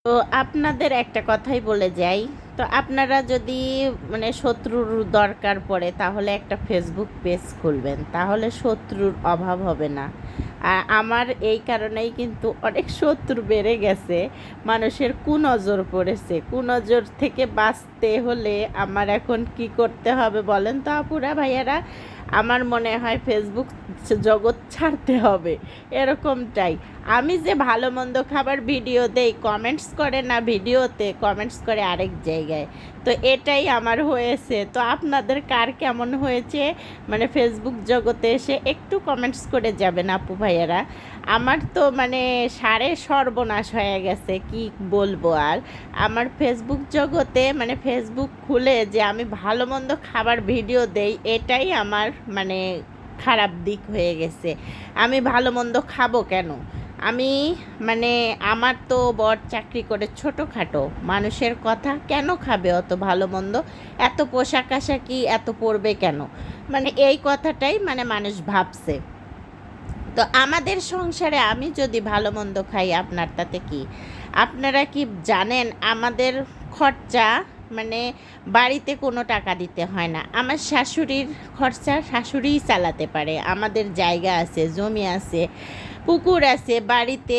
তো আপনাদের একটা কথাই বলে যাই। তো আপনারা যদি শত্রুর দরকার পড়ে তাহলে একটা ফেসবুক পেজ খুলবেন। তাহলে শত্রুর অভাব হবে না। আর আমার এই কারণেই কিন্তু অনেক শত্রু বেড়ে গেছে। মানুষের কুনজর পড়েছে। কুনজর থেকে বাঁচতে হলে আমার এখন কি করতে হবে বলেন তো আপুরা ভাইয়ারা? আমার মনে হয় ফেসবুক জগৎ ছাড়তে হবে, এরকমটাই। আমি যে ভালো মন্দ খাবার ভিডিও দেই, কমেন্টস করে না ভিডিওতে, কমেন্টস করে আরেক জায়গায়। তো এটাই আমার হয়েছে। তো আপনাদের কার কেমন হয়েছে ফেসবুক জগতে এসে একটু কমেন্টস করে যাবেন আপু ভাইয়ারা। আমার তো সারে সর্বনাশ হয়ে গেছে, কি বলবো আর। আমার ফেসবুক জগতে ফেসবুক খুলে যে আমি ভালো মন্দ খাবার ভিডিও দেই, এটাই আমার খারাপ দিক হয়ে গেছে। আমি ভালো মন্দ খাবো কেন? আমি আমার তো বর চাকরি করে ছোটোখাটো, মানুষের কথা কেন খাবে অত ভালো মন্দ? এত পোশাক আশাকি এত পরবে কেন? এই কথাটাই মানুষ ভাবছে। তো আমাদের সংসারে আমি যদি ভালো মন্দ খাই, আপনার তাতে কি? আপনারা কি জানেন আমাদের খরচা বাড়িতে কোনো টাকা দিতে হয় না। আমার শাশুড়ির খরচা শাশুড়িই চালাতে পারে। আমাদের জায়গা আছে, জমি আছে, পুকুর আছে বাড়িতে।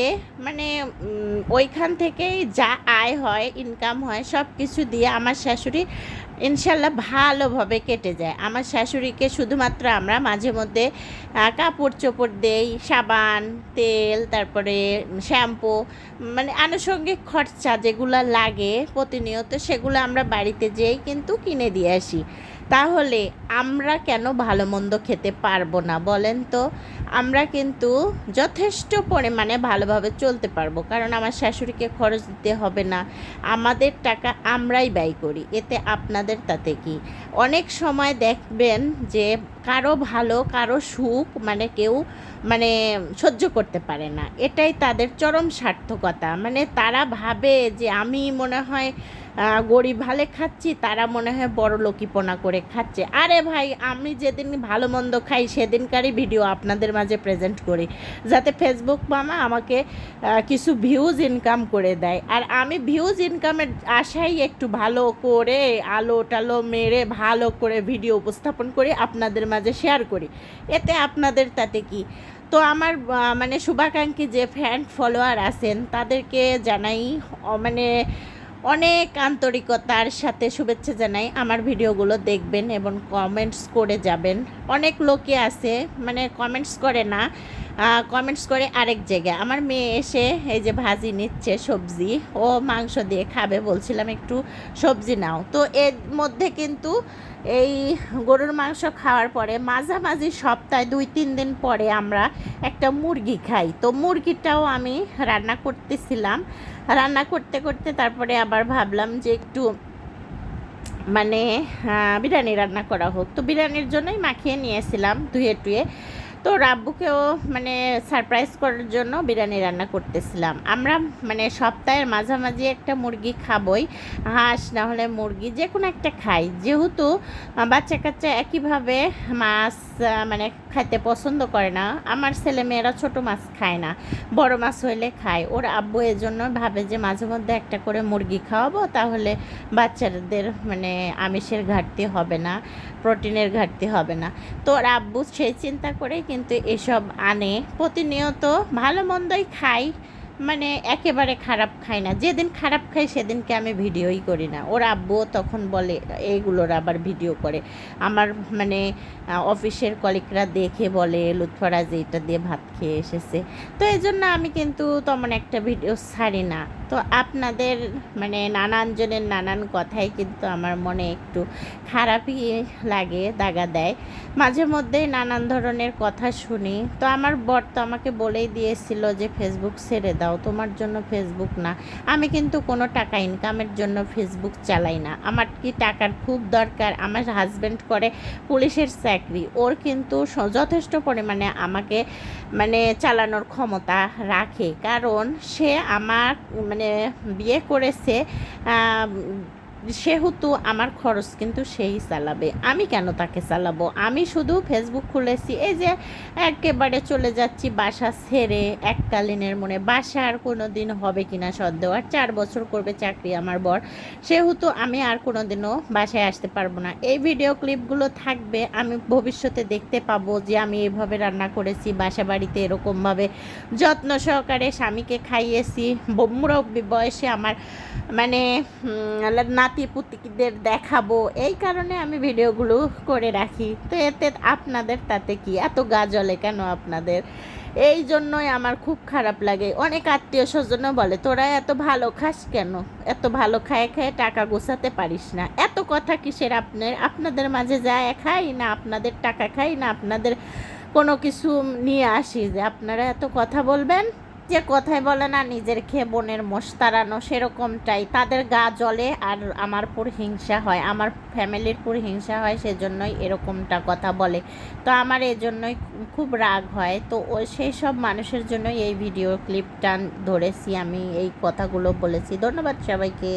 ওইখান থেকেই যা আয় হয়, ইনকাম হয়, সব কিছু দিয়ে আমার শাশুড়ি ইনশাল্লাহ ভালোভাবে কেটে যায়। আমার শাশুড়িকে শুধুমাত্র আমরা মাঝে মধ্যে কাপড় চোপড় দেই, সাবান, তেল, তারপরে শ্যাম্পু, আনুষঙ্গিক খরচা যেগুলো লাগে প্রতিনিয়ত, সেগুলো আমরা বাড়িতে যেয়েই কিন্তু কিনে দিয়ে আসি। তাহলে আমরা কেন ভালো মন্দ খেতে পারবো না বলেন তো? আমরা কিন্তু যথেষ্ট পরিমাণে ভালোভাবে চলতে পারবো, কারণ আমার শাশুড়িকে খরচ দিতে হবে না। আমাদের টাকা আমরাই ব্যয় করি, এতে আপনাদের তাতে কি? অনেক সময় দেখবেন যে কারো ভালো, কারো সুখ কেউ সহ্য করতে পারে না। এটাই তাদের চরম সার্থকতা। তারা ভাবে যে আমি মনে হয় গরিব ভালে খাচ্ছি, তারা মনে হয় বড় লোকিপনা করে খাচ্ছে। আরে ভাই, আমি যেদিন ভালো মন্দ খাই সেদিনকারই ভিডিও আপনাদের মাঝে প্রেজেন্ট করি, যাতে ফেসবুক মামা আমাকে কিছু ভিউজ ইনকাম করে দেয়। আর আমি ভিউজ ইনকামের আশাই একটু ভালো করে আলো টালো মেরে ভালো করে ভিডিও উপস্থাপন করি, আপনাদের মাঝে শেয়ার করি। এতে আপনাদের তাতে কি? তো আমার শুভাকাঙ্ক্ষী যে ফ্যান ফলোয়ার আছেন তাদেরকে জানাই অনেক আন্তরিকতার সাথে শুভেচ্ছা জানাই। আমার ভিডিওগুলো দেখবেন এবং কমেন্টস করে যাবেন। অনেক লোকে আছে কমেন্টস করে না, কমেন্টস করে আরেক জায়গায়। আমার মেয়ে এসে এই যে ভাজি নিচ্ছে সবজি, ও মাংস দিয়ে খাবে, বলছিলাম একটু সবজি নাও। তো এর মধ্যে কিন্তু এই গরুর মাংস খাওয়ার পরে মাঝামাঝি সপ্তাহে 2-3 দিন পরে আমরা একটা মুরগি খাই। তো মুরগিটাও আমি রান্না করতেছিলাম। রান্না করতে করতে তারপরে আবার ভাবলাম যে একটু বিরিয়ানি রান্না করা হোক। তো বিরিয়ানির জন্যই মাখিয়ে নিয়েছিলাম ধুয়ে টুয়ে। তো রাব্বুকেও সারপ্রাইজ করার জন্য বিরিয়ানি রান্না করতেছিলাম। আমরা সপ্তাহের মাঝামাঝি একটা মুরগি খাবই, হাঁস না হলে মুরগি, যে কোনো একটা খাই। যেহেতু বাচ্চা কাচ্চা একইভাবে মাছ খাইতে পছন্দ করে না। আমার ছেলে মেয়েরা ছোটো মাছ খায় না, বড় মাছ হইলে খায়। ওর আব্বু এজন্য ভাবে যে মাঝে মধ্যে একটা করে মুরগি খাওয়াবো, তাহলে বাচ্চাদের আমিষের ঘাটতি হবে না, প্রোটিনের ঘাটতি হবে না। তো ওর আব্বু সেই চিন্তা করেই কিন্তু এসব আনে। প্রতিনিয়ত ভালো মন্দই খাই, একেবারে খারাপ খাই না। যেদিন খারাপ খাই সেদিনকে আমি ভিডিওই করি না। ওর আব্বুও তখন বলে এইগুলোর আবার ভিডিও করে। আমার অফিসের কলিগরা দেখে বলে লুৎফারাজ এইটা দিয়ে ভাত খেয়ে এসেছে। তো এই জন্য আমি কিন্তু তেমন একটা ভিডিও ছাড়ি না। তো আপনাদের নানানজনের নানান কথাই কিন্তু আমার মনে একটু খারাপই লাগে, দাগা দেয়। মাঝে মধ্যেই নানান ধরনের কথা শুনি। তো আমার বর তো আমাকে বলেই দিয়েছিল যে ফেসবুক ছেড়ে দাও, তোমার জন্য ফেসবুক না। আমি কিন্তু কোনো টাকা ইনকামের জন্য ফেসবুক চালাই না। আমার কি টাকার খুব দরকার? আমার হাজব্যান্ড করে পুলিশের চাকরি, ওর কিন্তু যথেষ্ট পরিমাণে আমাকে চালানোর ক্ষমতা রাখে, কারণ সে আমার বিয়ে করেছে সেহেতু আমার খরচ কিন্তু সেই চালাবে, আমি কেন তাকে চালাবো? আমি শুধু ফেসবুক খুলেছি, এই যে একেবারে চলে যাচ্ছি বাসা ছেড়ে এককালীনের মনে। বাসা আর কোনো দিন হবে কিনা সন্দেহ, আর 4 বছর করবে চাকরি আমার বর, সেহেতু আমি আর কোনো দিনও বাসায় আসতে পারবো না। এই ভিডিও ক্লিপগুলো থাকবে, আমি ভবিষ্যতে দেখতে পাবো যে আমি এইভাবে রান্না করেছি, বাসা বাড়িতে এরকমভাবে যত্ন সহকারে স্বামীকে খাইয়েছি, মুরব্বী বয়সে আমার মানে নাতি পুতিদের দেখাবো, এই কারণে আমি ভিডিওগুলো করে রাখি। তো এতে আপনাদের তাতে কি এত গা জ্বলে কেন আপনাদের? এই জন্যই আমার খুব খারাপ লাগে। অনেক আত্মীয় স্বজনও বলে, তোরা এত ভালো খাস কেন? এত ভালো খায় খায় টাকা গোছাতে পারিস না, এত কথা কিসের? আপনাদের মাঝে যায় খাই না, আপনাদের টাকা খাই না, আপনাদের কোনো কিছু নিয়ে আসি যে আপনারা এত কথা বলবেন? যে কথায় বলে না নিজের খেয়ে বোনের মোষ তাড়ানো, সেরকমটাই তাদের গা জ্বলে আর আমার উপর হিংসা হয়, আমার ফ্যামিলির উপর হিংসা হয়, সেজন্যই এরকমটা কথা বলে। তো আমার এজন্যই খুব রাগ হয়। তো ওই সেই সব মানুষের জন্যই এই ভিডিও ক্লিপটা ধরেছি, আমি এই কথাগুলো বলেছি। ধন্যবাদ সবাইকে।